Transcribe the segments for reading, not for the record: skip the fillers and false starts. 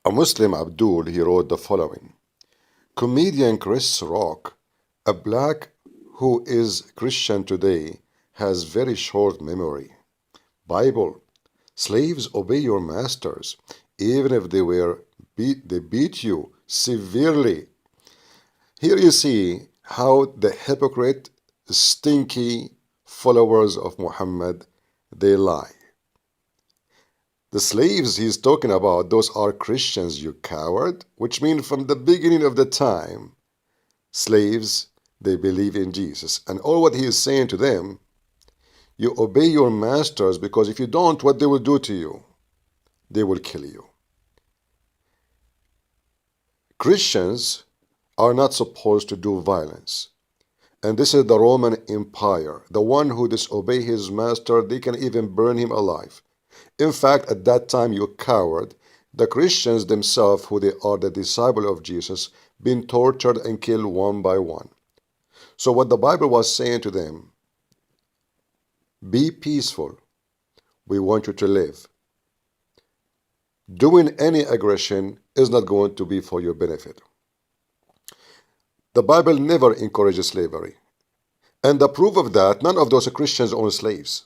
A Muslim, Abdul, he wrote the following. Comedian Chris Rock, a black who is Christian today, has very short memory. Bible, slaves obey your masters, even if they beat you severely. Here you see how the hypocrite, stinky followers of Muhammad, they lie. The slaves he's talking about, those are Christians, you coward, which means from the beginning of the time, slaves, they believe in Jesus. And all what he is saying to them, you obey your masters, because if you don't, what they will do to you? They will kill you. Christians are not supposed to do violence. And this is the Roman Empire. The one who disobey his master, they can even burn him alive. In fact, at that time, you coward, the Christians themselves, who they are the disciple of Jesus, been tortured and killed one by one. So what the Bible was saying to them, be peaceful. We want you to live. Doing any aggression is not going to be for your benefit. The Bible never encourages slavery. And the proof of that, none of those Christians own slaves.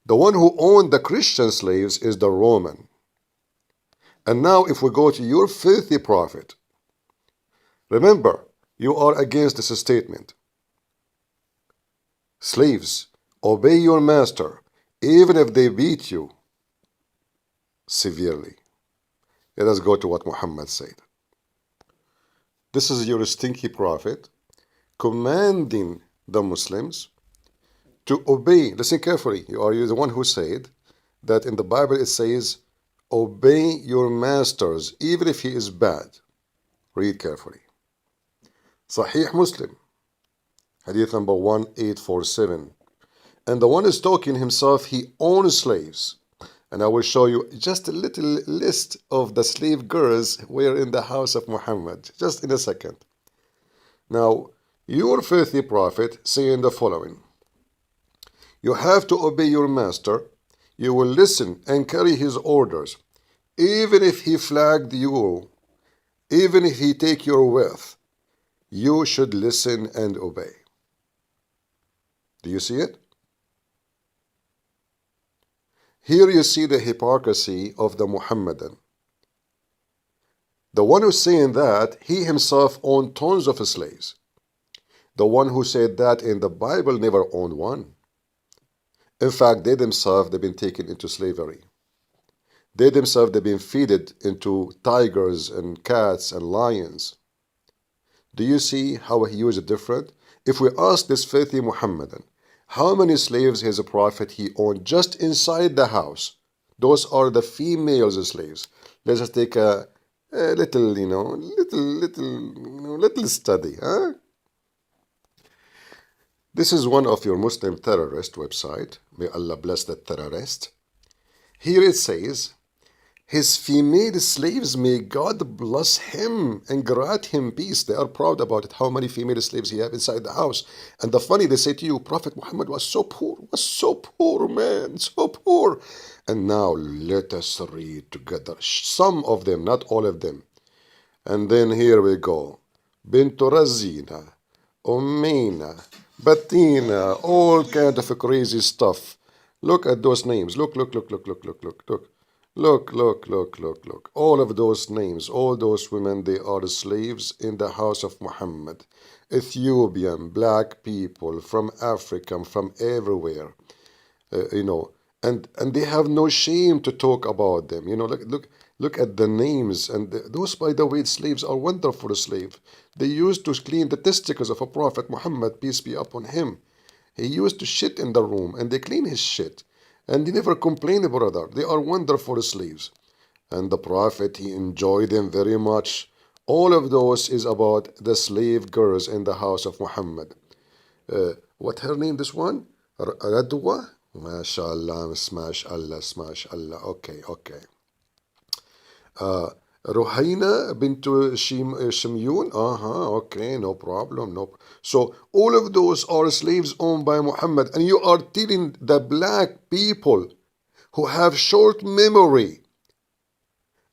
The one who owned the Christian slaves is the Roman. And now if we go to your filthy prophet, remember, you are against this statement. Slaves, obey your master, even if they beat you severely. Let us go to what Muhammad said. This is your stinky prophet commanding the Muslims to obey. Listen carefully. You are the one who said that in the Bible it says, obey your masters, even if he is bad. Read carefully. Sahih Muslim, hadith number 1847. And the one is talking himself, he owns slaves. And I will show you just a little list of the slave girls who were in the house of Muhammad, just in a second. Now, your filthy prophet saying the following. You have to obey your master. You will listen and carry his orders. Even if he flagged you, even if he take your wealth, you should listen and obey. Do you see it? Here you see the hypocrisy of the Muhammadan. The one who's saying that, he himself owned tons of slaves. The one who said that in the Bible never owned one. In fact, they themselves, they've been taken into slavery. They themselves, they've been fed into tigers and cats and lions. Do you see how he used it different? If we ask this filthy Muhammadan, how many slaves his prophet he owned just inside the house? Those are the female slaves. Let's just take a little, little study, huh? This is one of your Muslim terrorist website. May Allah bless that terrorist. Here it says, his female slaves, may God bless him and grant him peace. They are proud about it, how many female slaves he have inside the house. And the funny, they say to you, Prophet Muhammad was so poor, man, so poor. And now let us read together some of them, not all of them. And then here we go. Bintu Razina, Ummina, Batina, all kind of crazy stuff. Look at those names. Look. Look. All of those names, all those women, they are slaves in the house of Muhammad. Ethiopian, black people, from Africa, from everywhere, and they have no shame to talk about them. Look at the names. And those, by the way, slaves are wonderful slaves. They used to clean the testicles of a Prophet Muhammad, peace be upon him. He used to shit in the room, and they clean his shit. And he never complained, brother. They are wonderful slaves. And the Prophet, he enjoyed them very much. All of those is about the slave girls in the house of Muhammad. What her name, this one? Radwa? MashaAllah, smash Allah. Okay. Ruhaina bintu Shimyun. Okay, no problem. So all of those are slaves owned by Muhammad, and you are telling the black people who have short memory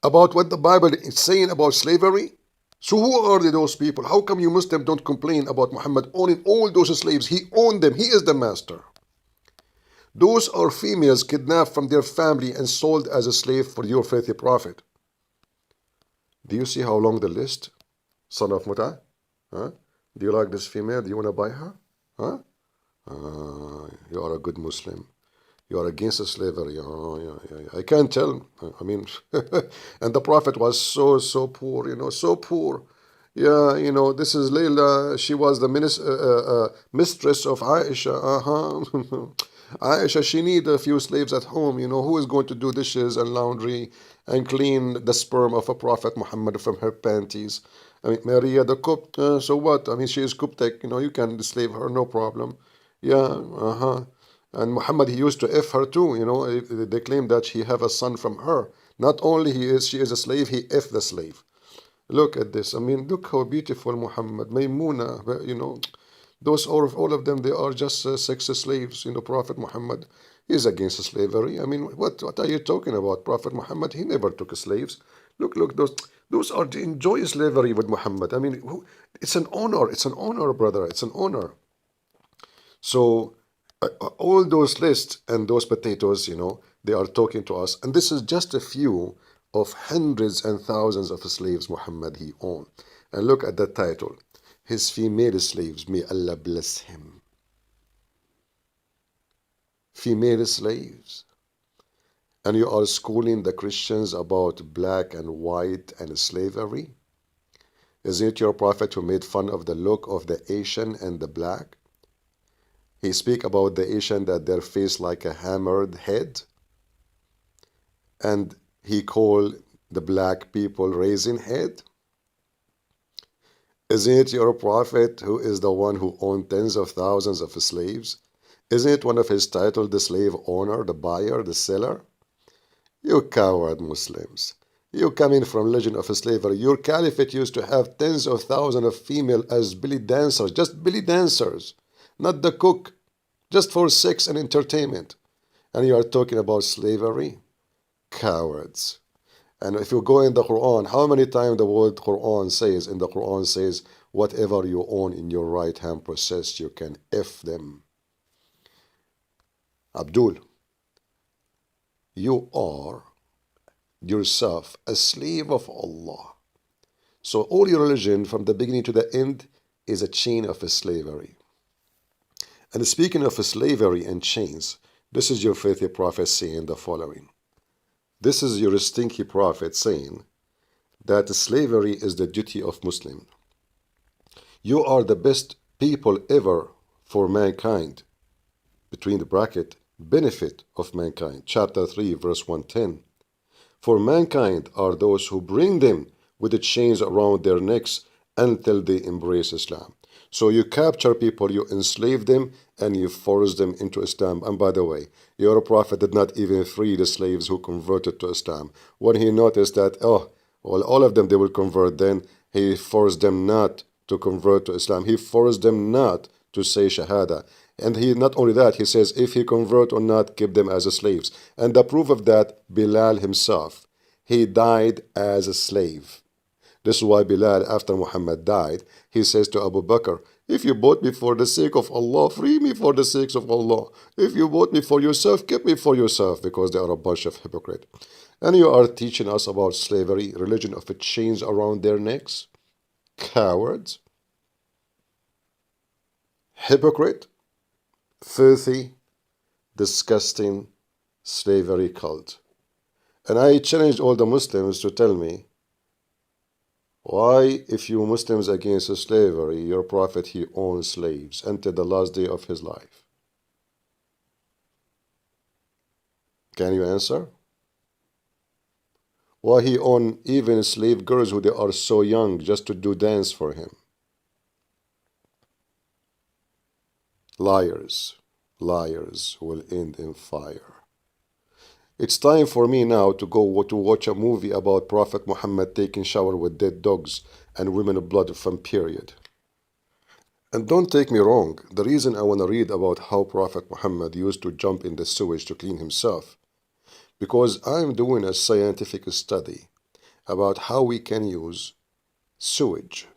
about what the Bible is saying about slavery? So who are those people? How come you Muslims don't complain about Muhammad owning all those slaves? He owned them. He is the master. Those are females kidnapped from their family and sold as a slave for your faithful prophet. Do you see how long the list? Son of Muta? Huh? Do you like this female? Do you want to buy her? Huh? You are a good Muslim. You are against slavery. Oh, yeah. I can't tell. I mean, and the Prophet was so poor, so poor. Yeah, this is Layla. She was the mistress of Aisha. Uh-huh. Aisha, she need a few slaves at home. Who is going to do dishes and laundry and clean the sperm of a Prophet Muhammad from her panties? I mean, Maria the cook. So what? I mean, she is Coptic. You can slave her, no problem. Yeah, uh-huh. And Muhammad, he used to F her too. They claim that he have a son from her. Not only she is a slave, he F the slave. Look at this. I mean, look how beautiful Muhammad, Maymuna, those all of them, they are just sex slaves. Prophet Muhammad is against slavery. I mean, what are you talking about? Prophet Muhammad, he never took slaves. Look, those are the enjoy slavery with Muhammad. I mean, it's an honor. It's an honor, brother. It's an honor. So all those lists and those potatoes, they are talking to us. And this is just a few of hundreds and thousands of slaves Muhammad he owned. And look at the title. His female slaves, may Allah bless him. Female slaves. And you are schooling the Christians about black and white and slavery? Isn't it your prophet who made fun of the look of the Asian and the black? He speak about the Asian that their face like a hammered head. And he called the black people raisin head. Isn't it your prophet who is the one who owned tens of thousands of slaves? Isn't it one of his titles, the slave owner, the buyer, the seller? You coward Muslims. You coming from legend of slavery. Your caliphate used to have tens of thousands of female as belly dancers, just belly dancers, not the cook, just for sex and entertainment. And you are talking about slavery? Cowards. And if you go in the Quran, how many times the word Quran says, in the Quran says, whatever you own in your right hand possess, you can F them. Abdul, you are yourself a slave of Allah. So all your religion from the beginning to the end is a chain of slavery. And speaking of slavery and chains, this is your faithful prophet saying the following. This is your stinky prophet saying that slavery is the duty of Muslim. You are the best people ever for mankind. Between the bracket, benefit of mankind. Chapter 3, verse 110. For mankind are those who bring them with the chains around their necks until they embrace Islam. So you capture people, you enslave them, and you force them into Islam. And by the way, your prophet did not even free the slaves who converted to Islam. When he noticed that, all of them, they will convert, then he forced them not to convert to Islam. He forced them not to say Shahada. And he not only that, he says, if he convert or not, keep them as slaves. And the proof of that, Bilal himself, he died as a slave. This is why Bilal, after Muhammad died, he says to Abu Bakr, if you bought me for the sake of Allah, free me for the sake of Allah. If you bought me for yourself, keep me for yourself, because they are a bunch of hypocrites. And you are teaching us about slavery, religion of chains around their necks. Cowards. Hypocrite. Filthy, disgusting slavery cult. And I challenged all the Muslims to tell me, why, if you Muslims against slavery, your prophet, he owned slaves until the last day of his life? Can you answer? Why he owned even slave girls who they are so young just to do dance for him? Liars, liars will end in fire. It's time for me now to go to watch a movie about Prophet Muhammad taking shower with dead dogs and women of blood from period. And don't take me wrong, the reason I want to read about how Prophet Muhammad used to jump in the sewage to clean himself, because I'm doing a scientific study about how we can use sewage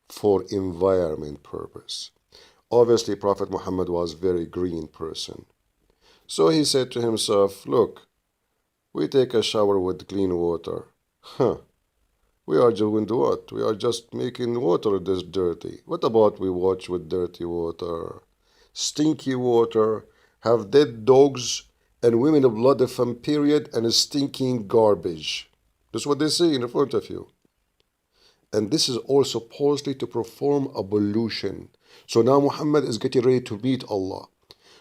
for environment purpose. Obviously, Prophet Muhammad was a very green person. So he said to himself, look, we take a shower with clean water. Huh. We are doing what? We are just making water this dirty. What about we wash with dirty water? Stinky water, have dead dogs and women of blood from period and stinking garbage. That's what they say in front of you. And this is all supposedly to perform ablution. So now Muhammad is getting ready to meet Allah.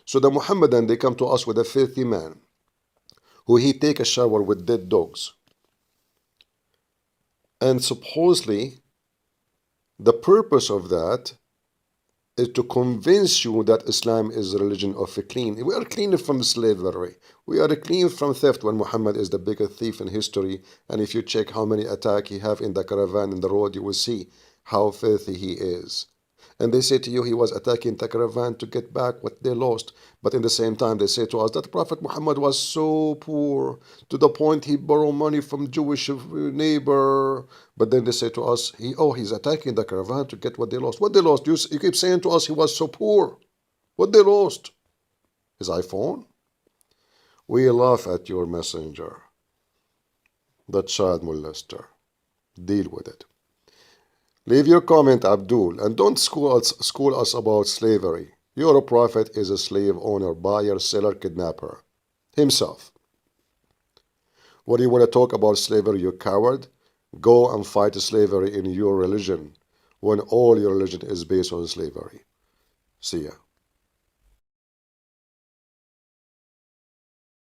So the Muhammadan, they come to us with a filthy man who he take a shower with dead dogs. And supposedly, the purpose of that is to convince you that Islam is a religion of clean. We are clean from slavery. We are clean from theft when Muhammad is the biggest thief in history. And if you check how many attacks he have in the caravan in the road, you will see how filthy he is. And they say to you he was attacking the caravan to get back what they lost. But in the same time, they say to us that Prophet Muhammad was so poor to the point he borrowed money from Jewish neighbor. But then they say to us, he's attacking the caravan to get what they lost. What they lost? You keep saying to us he was so poor. What they lost? His iPhone? We laugh at your messenger, the child molester. Deal with it. Leave your comment, Abdul, and don't school us about slavery. Your prophet is a slave owner, buyer, seller, kidnapper himself. What do you want to talk about slavery, you coward? Go and fight slavery in your religion when all your religion is based on slavery. See ya.